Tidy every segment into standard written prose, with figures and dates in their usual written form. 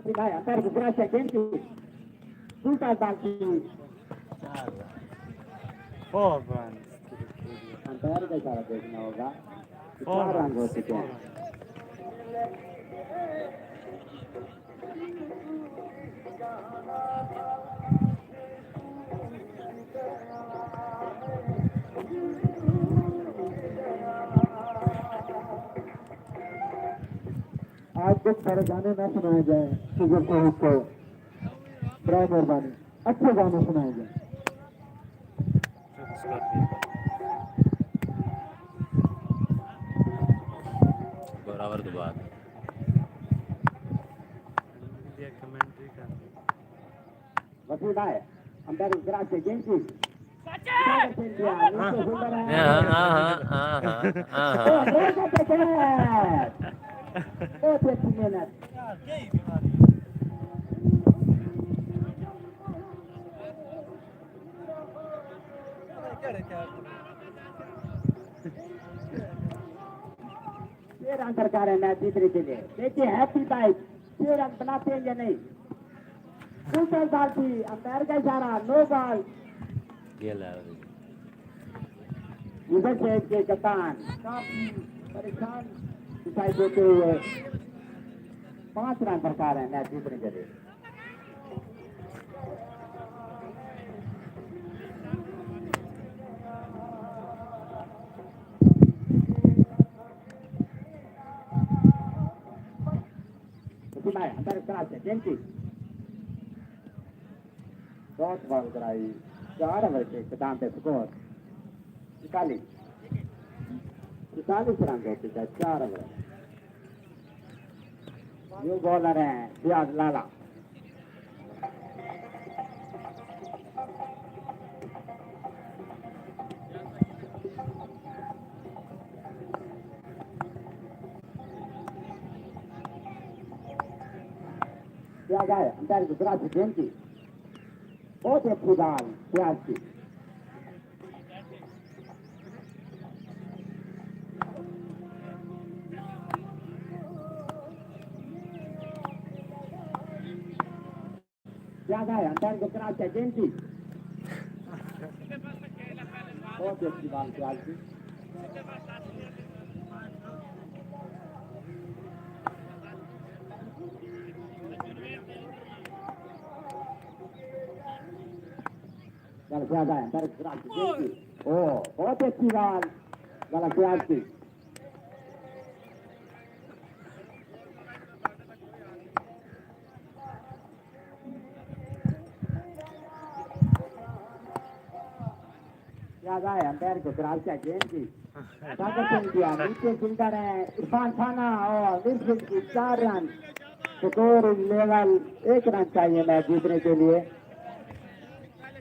Vai, aperto, grazie a gente. Tutta al banchi. Four Ampere का इशारा देखना होगा. चार रंग हो चुके हैं. आज कुछ सारे गाने ना सुनाए जाए शुगर शहीद को. बड़ा मेहरबानी. अच्छे गाने सुनाए जाए. बराबर के बाद वकील भाई अंदर ग्रास एजेंसी बहुत अच्छी मेहनत. ये रन सरकार है मैच जीतने के लिए. देखिए हैप्पी बाइक 6 रन बनाते हैं या नहीं. दूसरे साल की अंपायर का इशारा नो बॉल. उधर से के कप्तान काफी परेशान दिखाई देते हुए 5 रन सरकार है मैच जीतने के लिए. भाई अंदर क्लास है जेंटी बहुत बॉल कराई 4 ओवर के कदम पे स्कोर 41 रन होते हैं 4 ओवर. न्यू बॉलर है रियाज लाला. क्या गया अंदर गुजरात जेंटी बहुत अच्छी बॉल रियाज की. क्या गया अंदर गुजरात जेंटी बहुत अच्छी बॉल रियाज की. चल ज्यादा है अंदर गुजरात जेंटी. ओ बहुत अच्छी बॉल गलत रियाज की. ज्यादा है अंपायर को गुजरात जेंटी. ताकत किया नीचे सुंदर है इरफान खाना और मिर्चिन की 4 रन. स्कोर लेवल 1 रन चाहिए मैच जीतने के लिए.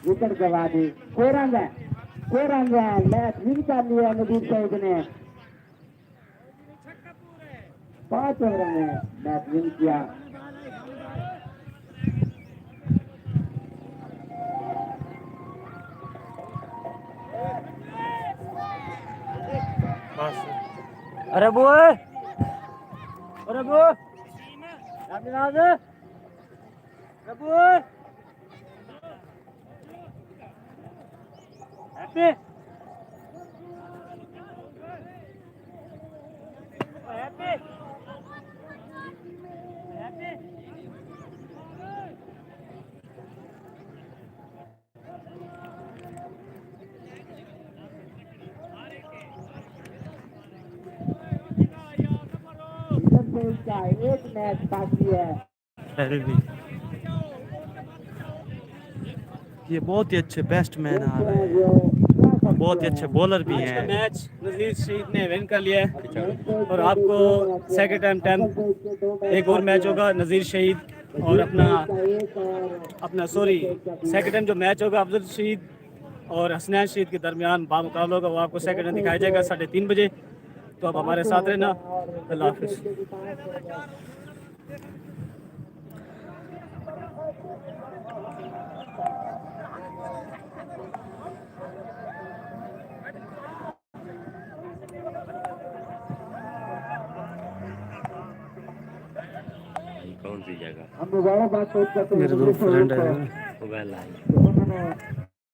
विकेट गवा दी. 6 रन है 6 रन है. मैच विन कर लिया नजीर शहीद ने. 5 ओवर में मैच विन किया. अरे बोए अरे बो अरे बोए हैप्पी हैप्पी हैप्पी का एक मैच बाकी है. ये बहुत ही अच्छे बेस्ट मैन आ रहे हैं. बहुत ही अच्छे बॉलर भी हैं. मैच नजीर शहीद ने विन कर लिया है और आपको सेकंड टाइम 10 एक और मैच होगा नजीर शहीद और अपना सेकंड टाइम जो मैच होगा अफजल शहीद और हसनैन शहीद के दरमियान बामुकाबला होगा. वो आपको सेकंड टाइम दिखाया जाएगा 3:30 बजे. तो आप हमारे साथ रहना. अल्लाह हाफिज़. कौन सी दूसरी जगह हम दोबारा बात करते हैं मेरे दो फ्रेंड है वो वह लाइन